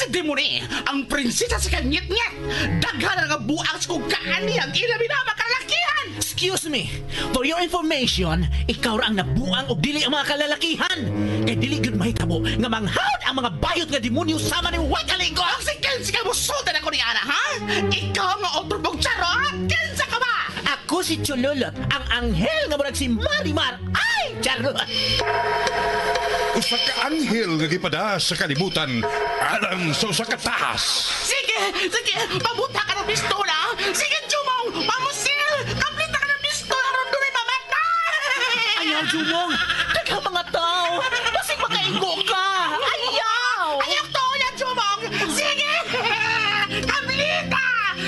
Di mo ni, ang prinsesa sa kanyit-nyit. Daghan nga buang sa kugaan niyang ilabi na makalalakihan. Excuse me, for your information, ikaw ra ang nabuang o dili ang mga kalalakihan. Kay dili gud mahitabo nga manghawd ang mga bayot nga demonyo sama ni Wakalingo. Ang si Kensi ka musultan ako ni Ana, ha? Ikaw nga otrobog charot. Kensa ka ba? Ako si Chololot, ang anghel nga murag si Marimar. Ay, charot! Usa ka anghel nga gipada sa kalibutan alang sa usa ka tahas. Sige, pabuta ka ng pistola. Sige, Jumong, pamusil. Kaplita ka ng pistola ron doon ay mamatay. Ayaw, Jumong! Daga mga tao! Basig makaingo ka! Ayaw! Ayaw to yan, Jumong. Sige.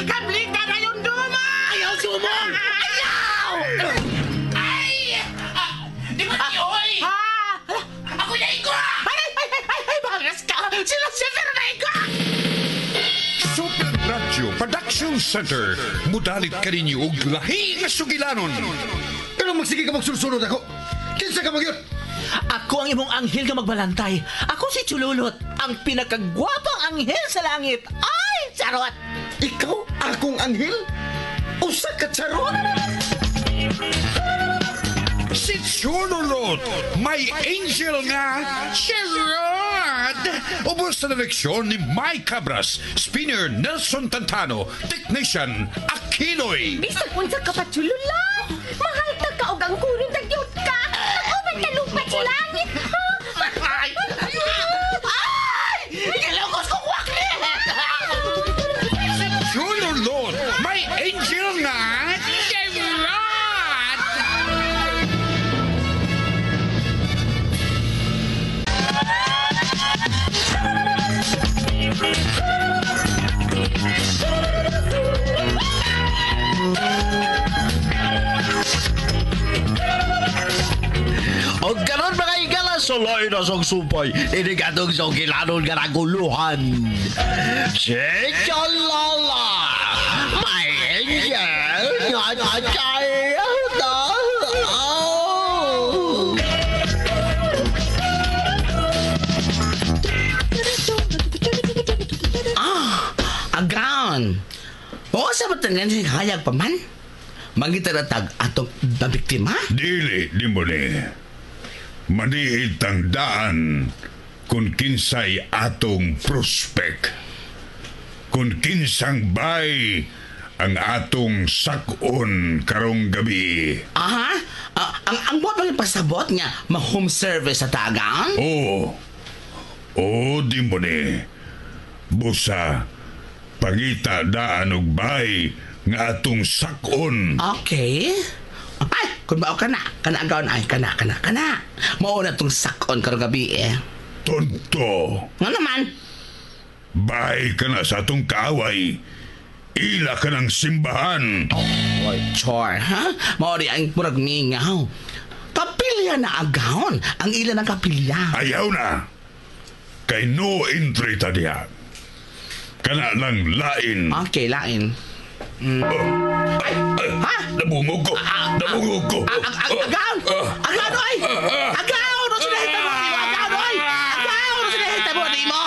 Kaplita na yung Duma. Ayaw, Jumong! Ayaw! Di ba niyo, oy? Ako na iko! Ay, bangas ka! Sila na iko! Super Radio Production Center. Mudalit ka ninyo og lahi nga sugilanon. Pero magsige ka magsulsunod ako. Kinsa ka magyot? Ako ang imong anghel nga magbalantay. Ako si Chululot, ang pinakagwapang anghel sa langit. Ay, charot! Ikaw akong anghel? Usa ka charot? Si Chululot, may angel nga charot. Ubos na leksyon ni Mike Cabras, spinner Nelson Tantano, technician Akiloy. Bisag unsa ka pa, Chulula. Mahal ta ka og ang kunin tagyot ka. Uban ka lupat sa langit. Ay! Kilokos ko kwakli! Chululot, may angel nga charot. O karon mga igala, suloy na song supay. Inigatong song kilanon nga naguluhan. Si Cholala, may angel nga nachayot na. Agan! Oo, sa batangan si hayag pa man? Mangitanatag atong nabiktima? Dili, di mo ni. Manihid ang daan kung kinsay atong prospect. Kung kinsang bay ang atong sakon karong gabi. Aha? Ang buwan pang pasabot nga ma-home service sa tagang? Oo, di mo ni. Busa, pangita daan og bay nga atong sakon. Okay. Ay, kung mao ka na agawon ay, kana. Mao na tong sakon karong gabi eh. Tonto, Nga naman? bay ka na sa atong kaaway. Ila ka ng simbahan. Oy, chor, ha? Mao di ang murag mingaw. Kapilya na agawon ang ilan ng kapilya. Ayaw na. Kay no entry ta diha. Kana lang lain. Okay, lain. Ay, Ha? nabungog ko. Nabungog ko. Agawon! Agawon, oy! Agawon! Ano sinahita mo? Agawon, oy! Agawon! Ano sinahita mo? Di mo?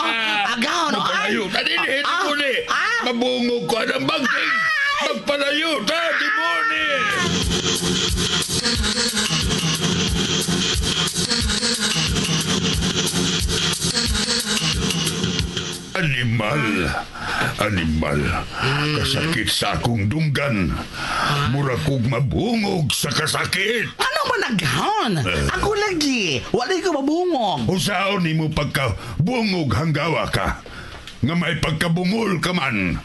Agawon, oy! Magpalayo. Taninihin mo ni. Mabungog ko ng bangking. Magpalayo. Di mo ni. Animal, kasakit sa akong dunggan. Mura kong mabungog sa kasakit. Ano man agawon? Ako lagi. Walay ko mabungog. Usaon ni mo pagkabungog hanggawa ka. Nga may pagkabungol ka man.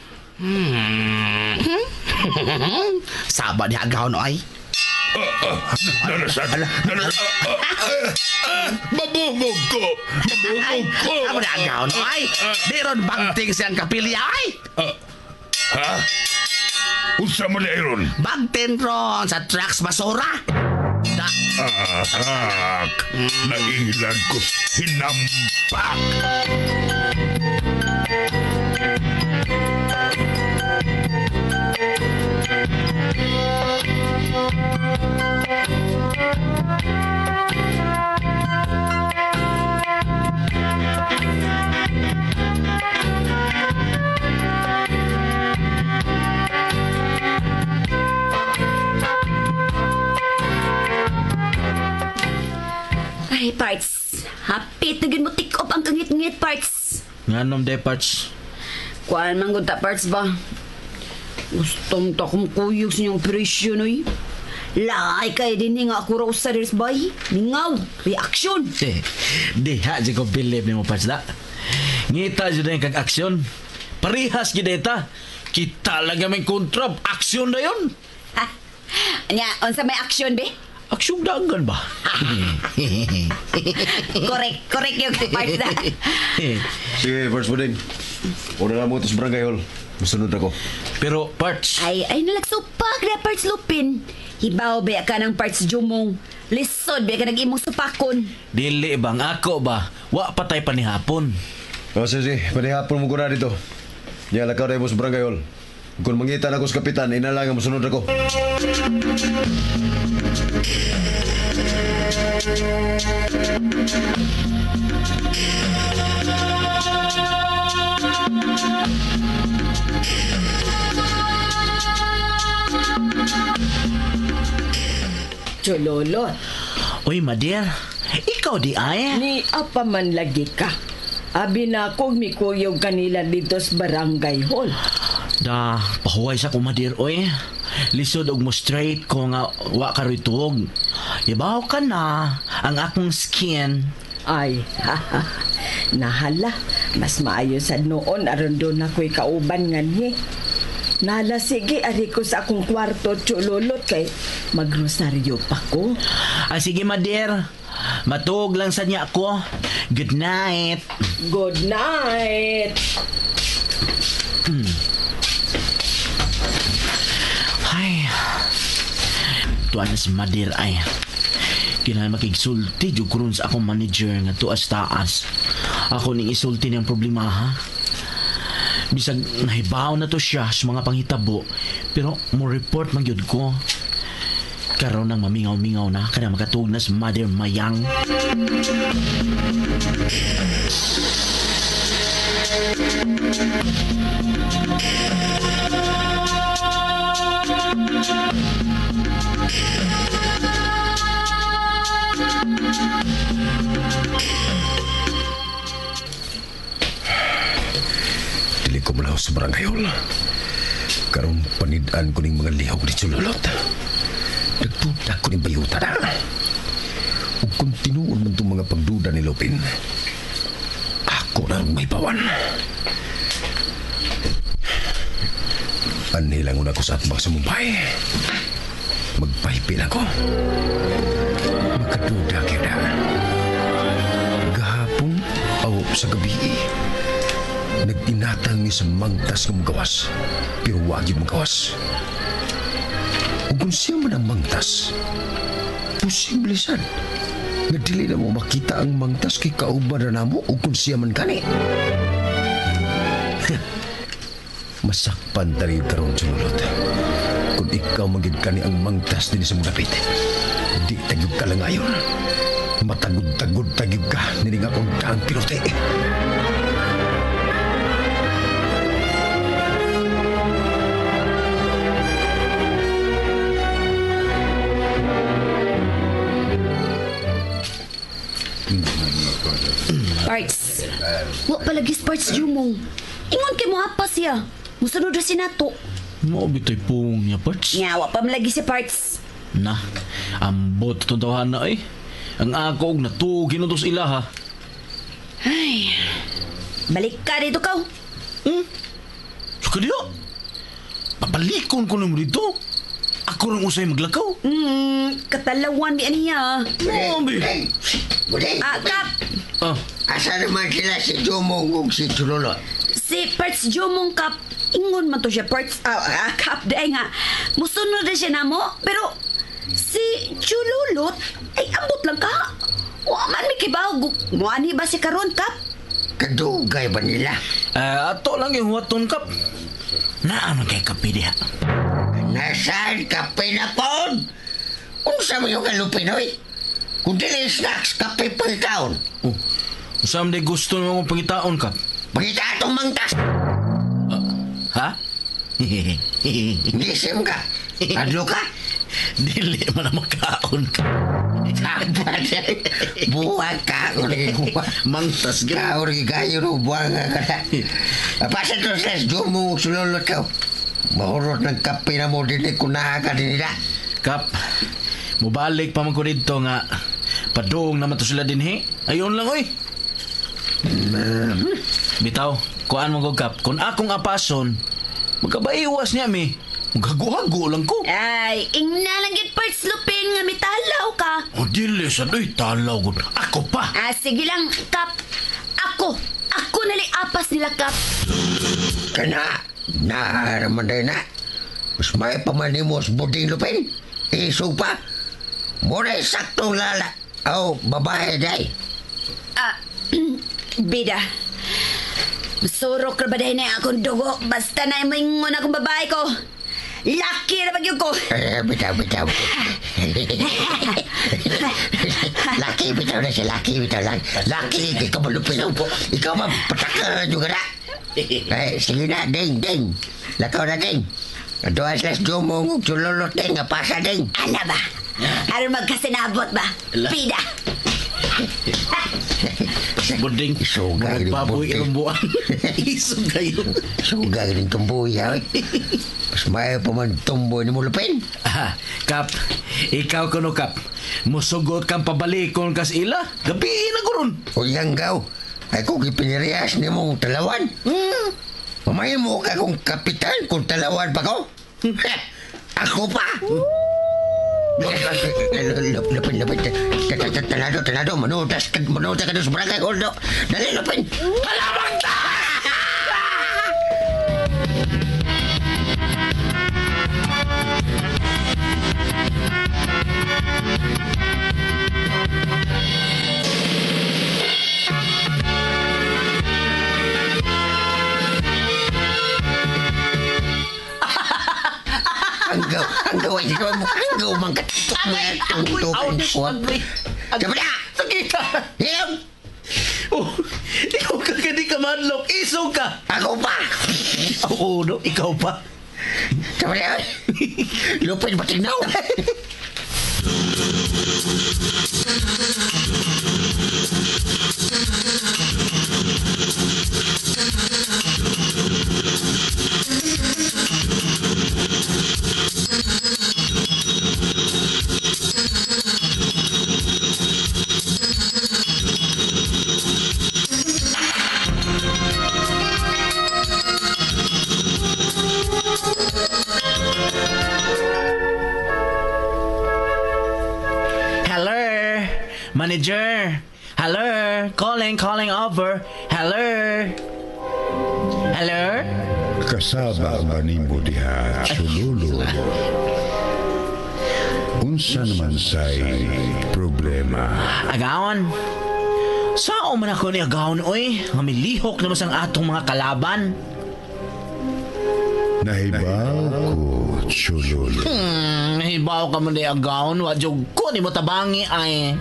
Saba ni agawon, oy. Nalasan. Mabungog ko. Ako na agawon, oy. Di ron bangting siyang kapilya, oy. Ha? Usa mo na iron. Bangtin ron sa trucks basura. Nailan ko hinampak. hapit na gid mo take up ang kangit-ngit parts. Nganom day parts. Kuan man gud ta parts ba? Gustong ta kong kuyog sa inyong presyo noy. Laay kay din nga ako raw sa bay. Mingaw, reaction. Diha di ko believe ni mo parts da. Ngita dyan yung kag-aksyon. Parihas gideta. Kita lang may kontra. Aksyon na yun. Ha? Anya, unsa may action be? Aksyon dagan ba? Correct yung parts na. Sige, First Buding. Una na mo ito sa barangay hall. Masunod ako. Pero parts. Ay nalagsupak na parts lupin. Hibaw ba ka ng parts jumong. Lisod ba ka nag-imong supakon. Dili bang ako ba? Wa patay pa ni hapon. O, sige. Panihapon mo ko na dito. Yan, lakaw na mo sa barangay hall. Kung mangitan ako sa kapitan, inalangan masunod ako. Chololot, Uy, Madir. Ikaw di ay? ni apa man lagi ka. Abi na akong mikuyog kanila dito sa barangay hall. Da, pahuway sa kumadir, oy. Lisod og mo straight ko nga wa ka ritog. Ibaw ka na ang akong skin. Ay, nahala. Mas maayo sa noon aron doon ako'y kauban nga ni. Nala sige, ari ko sa akong kwarto, Chololot, kay magrosaryo pa ko. Ah, sige, Madir. Matug lang sa niya ako. Good night. Good night! Ay. Tuan na si Madir ay. Kailangan makigsulti yung kurun sa akong manager nga tuas taas. Ako ning isulti niyang problema ha. Bisag nahibaw na to siya sa mga panghitabo. Pero mo report man yun ko. Karon nang mamingaw-mingaw na kada makatug na sa Mother Mayang. Dili ko mulaw sa barangay hall. Karon panidaan ko ning mga lihok ni Chololot. Nagduda ko ning bayuta na. Ug kung tinuod man itong mga pagduda ni Lupin, ako na ang may bawan. Anilangon ako sa atbang sa Mumbai. Magpahipil ako. Magkaduda kayo na. Gahapon, aw sa gabi, nag-inatang ni sa mangtas ng magawas. Pero wag yung magawas. O kung siya man ang mangtas, posible sad. Nagdili na mo makita ang mangtas kay kauban na mo o kung siya man kani. Masakpan tayo karon, Chololot. Kung ikaw magid kani ang mangtas din sa mga dapit, di tagog ka lang ngayon. Matagod-tagod tagog ka, niling akong kaang pilote. Parts. Wa palagi parts jumong. Ingon kay mo apa siya. Musunod ra si nato. Mo bitoy pong niya parts. Nya wa pa malagi si parts. Na, ambot itong tawahan na eh. Ang ako og natugin utos ila ha. Ay. Balik ka dito kaw. So ka diyo? Papalikon ko na mo dito. Ako rin usay maglakaw. Katalawan di aniya. Mombi. Budeng, Kap. Ah, asa naman sila si Jomong ug si Chololot? Si Parts Jomong Kap. Ingon man to siya Parts. Kap daay nga. Musunod na siya na mo. Pero si Chululot ay ambot lang ka. Wa man mi kibaw. Muani ba si karon Kap? Kadugay ba nila? ato lang yung huwaton kap. Naaman kay kapi diha. Nasaan kape na pod? Unsa mo yung kalupinoy? Kung dili snacks, kape pa taon. Oh, usam de gusto mo akong pangitaon kap. Pagita atong mangtas. Ha? Gisim ka. Adlo ka? Dili man na makaon ka. Buwag ka. Mangtas ka. Kaur gayo ro buwag ka na. Pasa to sa mo sulolot ka. Mahurot ng kape na mo din kunaha ka din nila. Kap, mubalik pa man ko dito nga padung naman to sila din he. Ayun lang oy. Bitaw, kuan mo ko Kap. Kung akong apason, magkabaiwas niya mi. Magago-hago lang ko. Ay, ingna lang gid parts lupin nga mitalaw ka. O dili sa doy talaw gud. Ako pa. Sige lang, Kap. Ako nali apas nila, Kap. Kana, naaraman na na. Mas may pamanimos buding lupin. Iso pa. Muna saktong lala. Babae day. Bida. Surok na ba dahil na akong dugo? Basta na imingon akong babae ko. Laki na bagyo ko. Bitaw. Bitaw na siya. Laki, ikaw malupin po. Ikaw mapataka juga na. Sige na, ding. Lakaw na, ding. Doas las dumong sulolot, ding. Apasa, ding. Ala ba? Ano magkasinabot ba? Pida. Buding. Sugay rin Baboy buding. ang buwan. Isugay yun. Sugay rin tumboy, ha? Mas may pa man tumboy ni mo lupin. Kap, ikaw kuno Kap. Musugot kang pabalikon kas ila. Gabi na guron. O yang gaw. Ay kung ipinirias ni mong talawan. Mamay mo ka kung kapitan kung talawan pa ko. Ako pa. Lupin. Tanado. Manutas ka doon sa barangay. Dali, Lupin. Kalabang ta! Hanggaw mang katutok mo yan. Sabi na! Sakita! Hilaw! Ikaw ka di ka manlok. Isog ka. Ako pa! Oo, no? Ikaw pa. Sabi na! Lupin matinaw! Manager. Hello. Calling over. Hello. Kasaba ba ni mo diha, Chulolo? Unsa naman say problema? Agaon. Sao man ako ni Agaon, oy? Mamilihok naman sang atong mga kalaban. Nahibaw ko, Chulolo. Hibaw ka mo ni Agaon. Wadjog ko ni mo tabangi ay.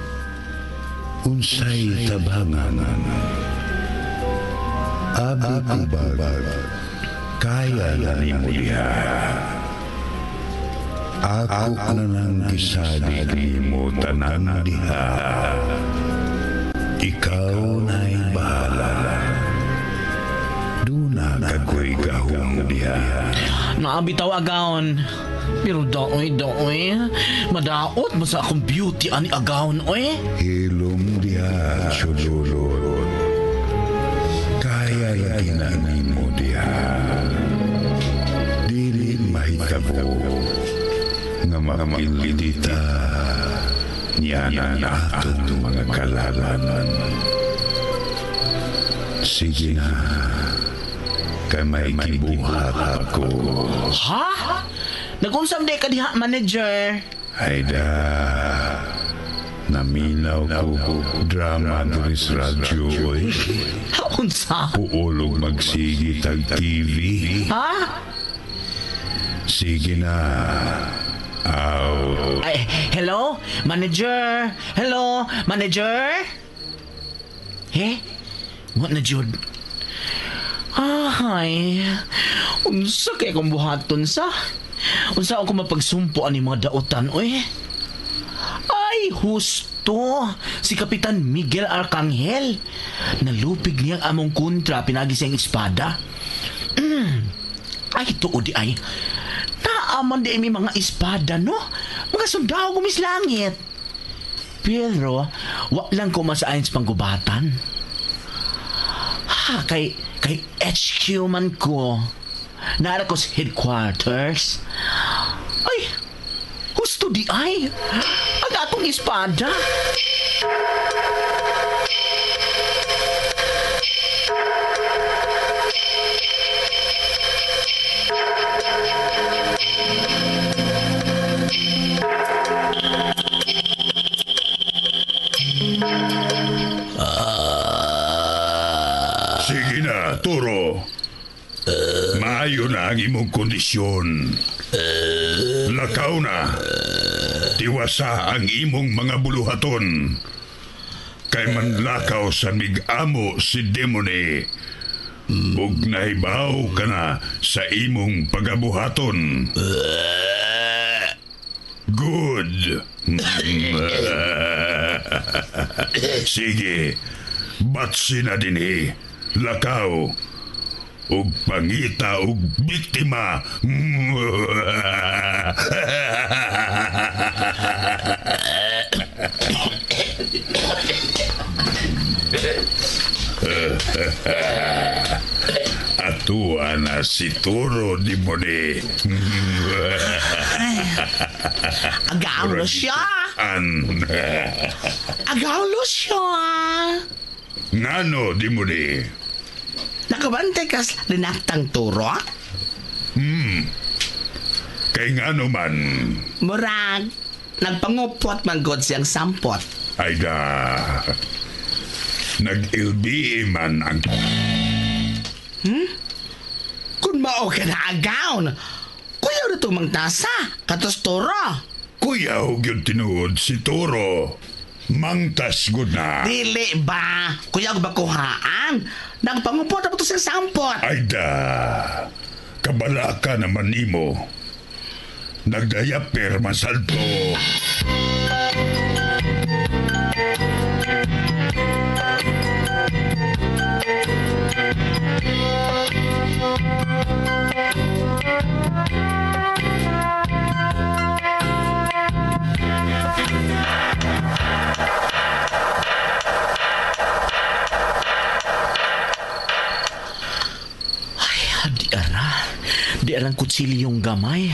Unsay tabangan? Abi tibag, kaya na ni mo diha. Ako na nang gisali ni mo tanan diha. Ikaw na'y bahala. Duna kagoy gahong diha. Naabitaw Agaon. Pero daoy. Madaot mo sa akong beauty ani Agaon, oy. Hilom diha, Chulolo. Kaya lagi na mo diha. Dili mahitabo nga mapilita niya na atong mga kalaban. Sige na, kay may kibuhat ako. Ha? Nag-unsam di ka diha, manager? Hayda, naminaw ko drama diri sa radyo, oy. Unsa? Puulog magsigi tag TV. Ha? Sige na. Out. Ay, hello? Manager? Hello? Manager? What na jud? Ay, unsa kay kong buhaton sa? Unsa ako mapagsumpo ani mga dautan, oy? Ay, Ay, husto. Si Kapitan Miguel Arcangel. Nalupig niya ang among kontra pinagi siyang espada. Ay, tuod di ay. Naaman di may mga espada, no? Mga sundao gumis langit. Pero, wak lang ko masayans panggubatan. Ha, kay HQ man ko. Nara ko sa headquarters. Ay, husto di ay. Ang atong espada. Sige na, Toro. Maayo na ang imong kondisyon. Lakaw na. Tiwasa ang imong mga buluhaton. Kay manlakaw sa mig-amo si Demone. Ug nahibaw ka na sa imong pagabuhaton. Good. Sige. Batsi na dinhi. Lakaw. Ug pangita ug biktima. Atua na si Toro di Mone. Agaw na siya. Agaw na siya. Ngano di Mone? Nakabantay kas linaktang Toro? Kay ngano man? Murag, nagpangupot man god siyang sampot. Ayda. Nag-LBE man ang... Kung mao ka na agaw, kuya na itong mangtasa, katos Toro. Kuya hug yung tinuod si Toro. Mangtas good na. Dili ba? Kuya ba kuhaan? Nagpangupot na po ito siyang sampot. Ayda. Kabala ka naman nimo. Nagdayaper masalto. Di arang kutsilyong gamay.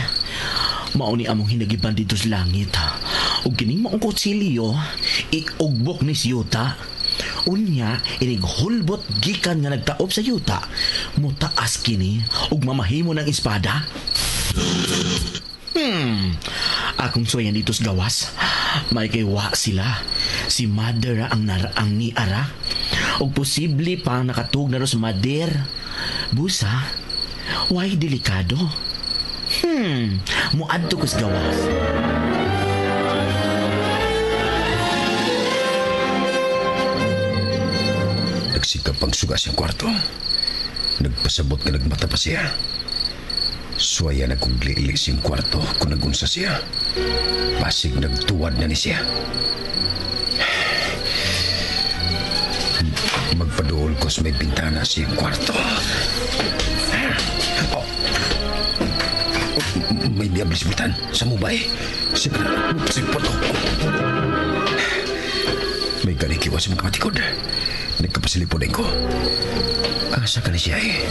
Mauni among hinagiban dito sa langit. Ug kining maong kutsilyo, iugbok ni si Yuta. Unya, inighulbot gikan nga nagtaop sa Yuta. Mutaas kini, ug mamahimo ng espada. Akong suwayan dito sa gawas. May kaywa sila. Si Mother ang naraang ni Ara. Ug posible pang nakatug na ro sa Mother. Busa, why delikado? Muadto ko sa gawas. Nagsikap ang suga siyang kwarto. Nagpasabot nga nagmata pa siya. Suwaya nagkuglili siyang kwarto kung nagunsa siya. Pasig nagtuwad na ni siya. Magpadool ko sa may bintana siyang kwarto. May niablisbitan sa mubay. Sipot ko. May kanikiwa sa mga matikod. Nagkapasilipod ko. Asa ka na siya eh.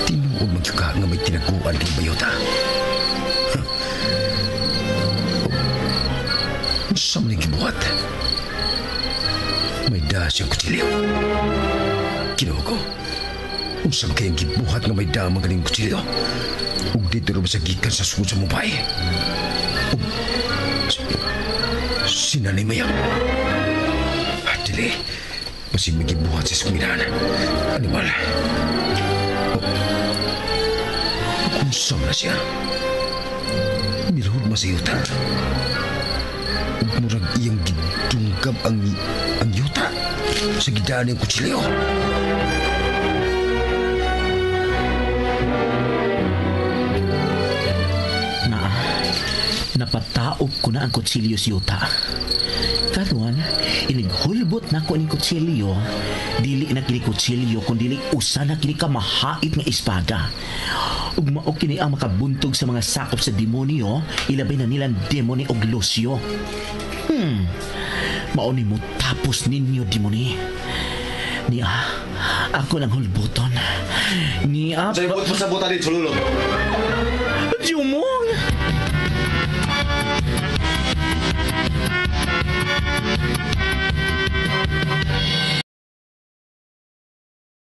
Tinuod magyuka nga may tinaguan kay Bayota. Saan mo nang gibuhat? May da siyang kutsilyo. Kinuha ko. Kung saan kayang gibuhat nga may da magaling kutsilyo? Ug dito rin masagikan sa sugod sa mubay. Ug sinanay mayang. Dili, masig magibuhat sa suminan. Animal. Kung saan na siya? Milhod masayuta. Ug murag iyang gidungkab ang yuta sa gidaan ng kutsilyo. napataop ko na ang kutsilyo si Yuta. Karon, inighulbot na ko ni kutsilyo. Dili na kini kutsilyo, kundi usa na kini kamahait nga espada. Ug mao kini ang makabuntog sa mga sakop sa demonyo, ilabay na nilang demoni og Lucio. Mao ni mo tapos ninyo demoni. Niya, ako lang hulbuton. Niya, Sa ibot mo sa buta din, sululot. Jumong!